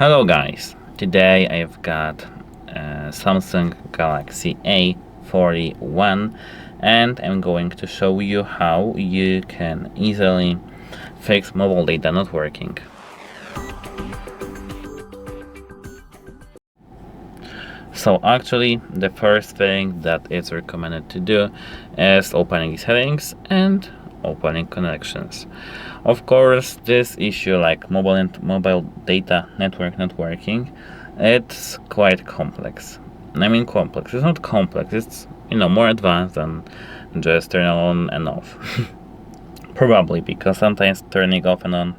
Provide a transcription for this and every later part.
Hello guys, today I've got Samsung Galaxy A41 and I'm going to show you how you can easily fix mobile data not working. So actually the first thing that is recommended to do is opening settings and opening connections. Of course, this issue like mobile data network not working, it's quite complex. I mean complex, it's not complex, it's more advanced than just turn on and off. Probably because sometimes turning off and on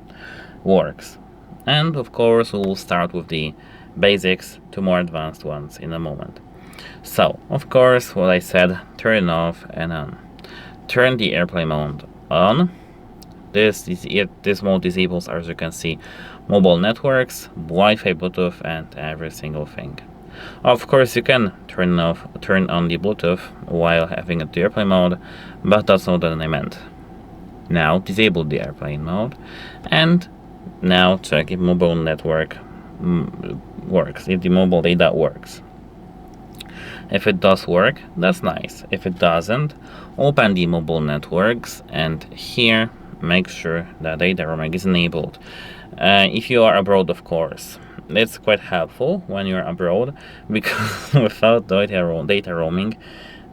works. And of course we will start with the basics to more advanced ones in a moment. So of course what I said, turn off and on. Turn the airplane mode on. This mode disables, as you can see, mobile networks, Wi-Fi, Bluetooth, and every single thing. Of course, you can turn on the Bluetooth while having the airplane mode, but that's not what I meant. Now disable the airplane mode, and now check if mobile network works, if the mobile data works. If it does work, that's nice. If it doesn't, open the mobile networks and here make sure that data roaming is enabled. If you are abroad, of course, it's quite helpful when you're abroad because without data roaming,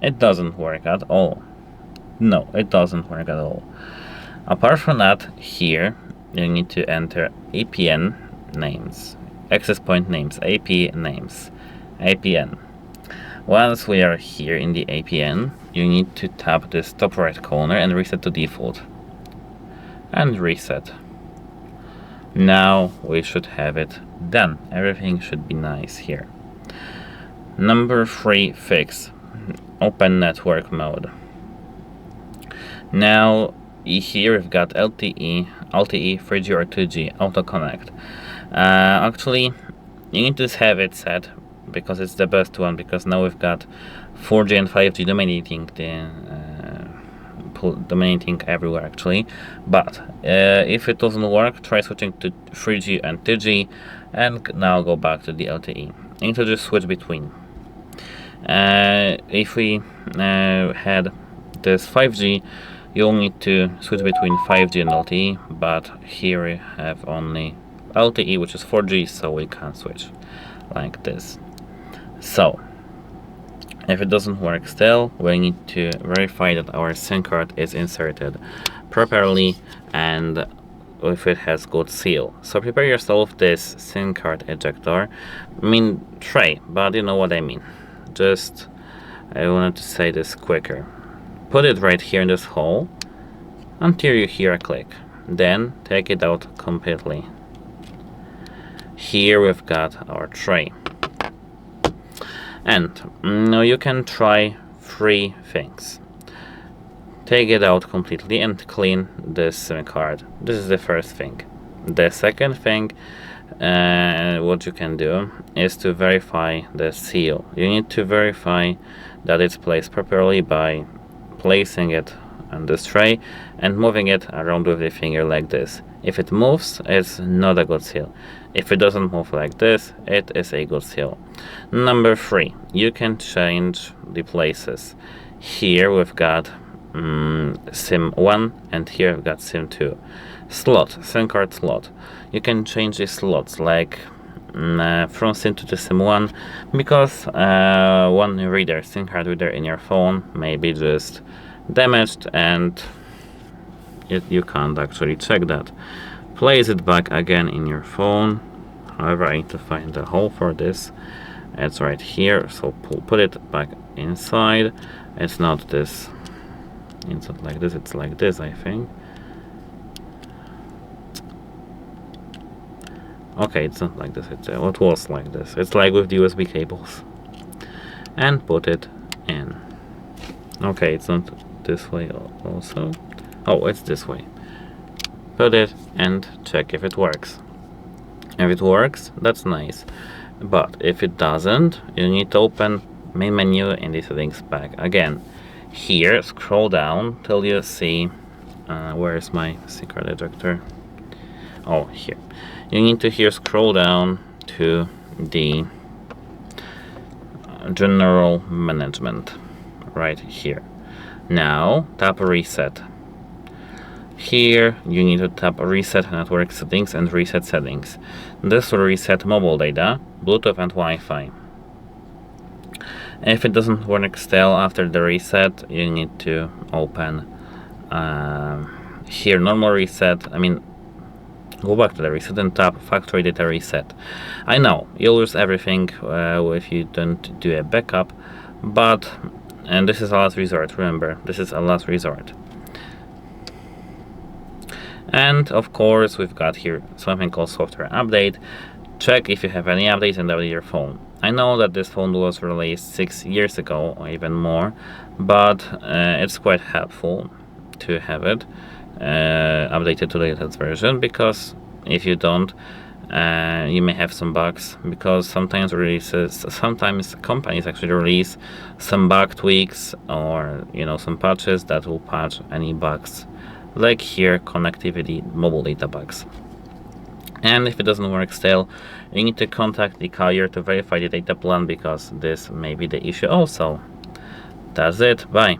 it doesn't work at all. No, it doesn't work at all. Apart from that, here you need to enter APN names, access point names, AP names, APN. Once we are here in the APN, you need to tap this top right corner and reset to default. And reset. Now we should have it done. Everything should be nice here. Number 3 fix. Open network mode. Now here we've got LTE, 3G or 2G, auto connect. Actually, you need to have it set because it's the best one, because now we've got 4G and 5G dominating everywhere actually. But if it doesn't work, try switching to 3G and 2G and now go back to the LTE. You need to just switch between. If we had this 5G, you'll need to switch between 5G and LTE, but here we have only LTE, which is 4G, so we can't switch like this. So if it doesn't work still, we need to verify that our SIM card is inserted properly and if it has good seal. So prepare yourself this SIM card ejector, tray, but you know what I mean. Just, I wanted to say this quicker. Put it right here in this hole until you hear a click. Then take it out completely. Here we've got our tray. And now you can try 3 things. Take it out completely and clean this SIM card. This is the first thing. The second thing, what you can do is to verify the seal. You need to verify that it's placed properly by placing it on this tray and moving it around with the finger like this. If it moves, it's not a good seal. If it doesn't move like this, it is a good seal. Number 3, you can change the places. Here we've got SIM 1 and here we've got SIM 2. Slot, SIM card slot. You can change the slots like from SIM 2 to SIM 1 because one SIM card reader in your phone may be just damaged and you can't actually check that. Place it back again in your phone. However, I need to find the hole for this. It's right here, so put it back inside. It's not this. It's not like this, it's like this, I think. Okay, it's not like this. It was like this. It's like with the USB cables. And put it in. Okay, it's not this way also. Oh, it's this way. Put it and check if it works. If it works, that's nice. But if it doesn't, you need to open main menu in the settings back again. Here, scroll down till you see where is my SIM card ejector. Oh, here. You need to here scroll down to the general management right here. Now tap reset. Here you need to tap reset network settings and reset settings. This will reset mobile data, Bluetooth and Wi-Fi. If it doesn't work still after the reset, you need to open here normal reset. Go back to the reset and tap factory data reset. I know you'll lose everything if you don't do a backup, and this is a last resort. Remember, this is a last resort. And of course, we've got here something called software update. Check if you have any updates and update your phone. I know that this phone was released 6 years ago or even more, but it's quite helpful to have it updated to the latest version, because if you don't, you may have some bugs, because sometimes companies actually release some bug tweaks or some patches that will patch any bugs, like here connectivity mobile data bugs. And if it doesn't work still, you need to contact the carrier to verify the data plan, because this may be the issue also. That's it. Bye.